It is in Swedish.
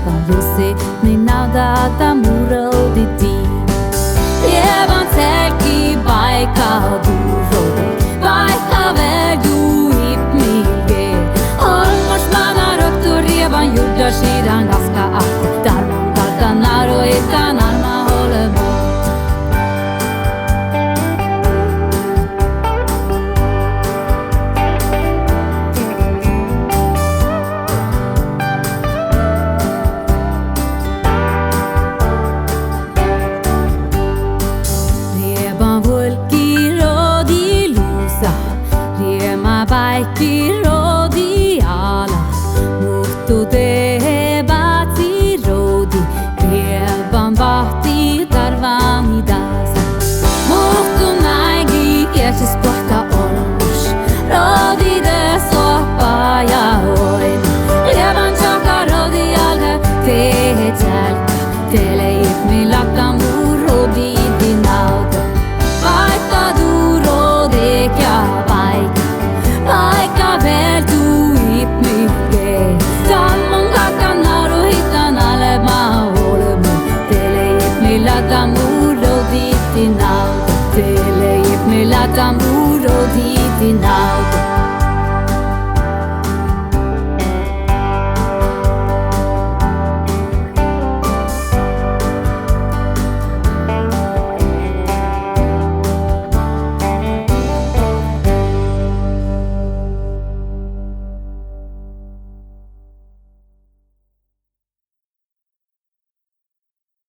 kan lusi minauda tamuro diti Lievan selki baika durode baika verdu ipmige Olmos mana röktu revan gjorda sidan ganska att Darman kalkanar och utan arma håller mot Baiki rodi ala Mutu de bati rodi Reban bati darvani dasa Mutu naigi etis plaka olmos Rodi de sopa ja oin Reban chaka rodi alga Tehe tälka Tele ipmi lakam rodi dinauta Baika du rodi kja baika Baika verdu ipmige Tammon kakkanar och hittan alle maolemu Tele ipmi latamuro ditinauta Tele ipmi latamuro ditinauta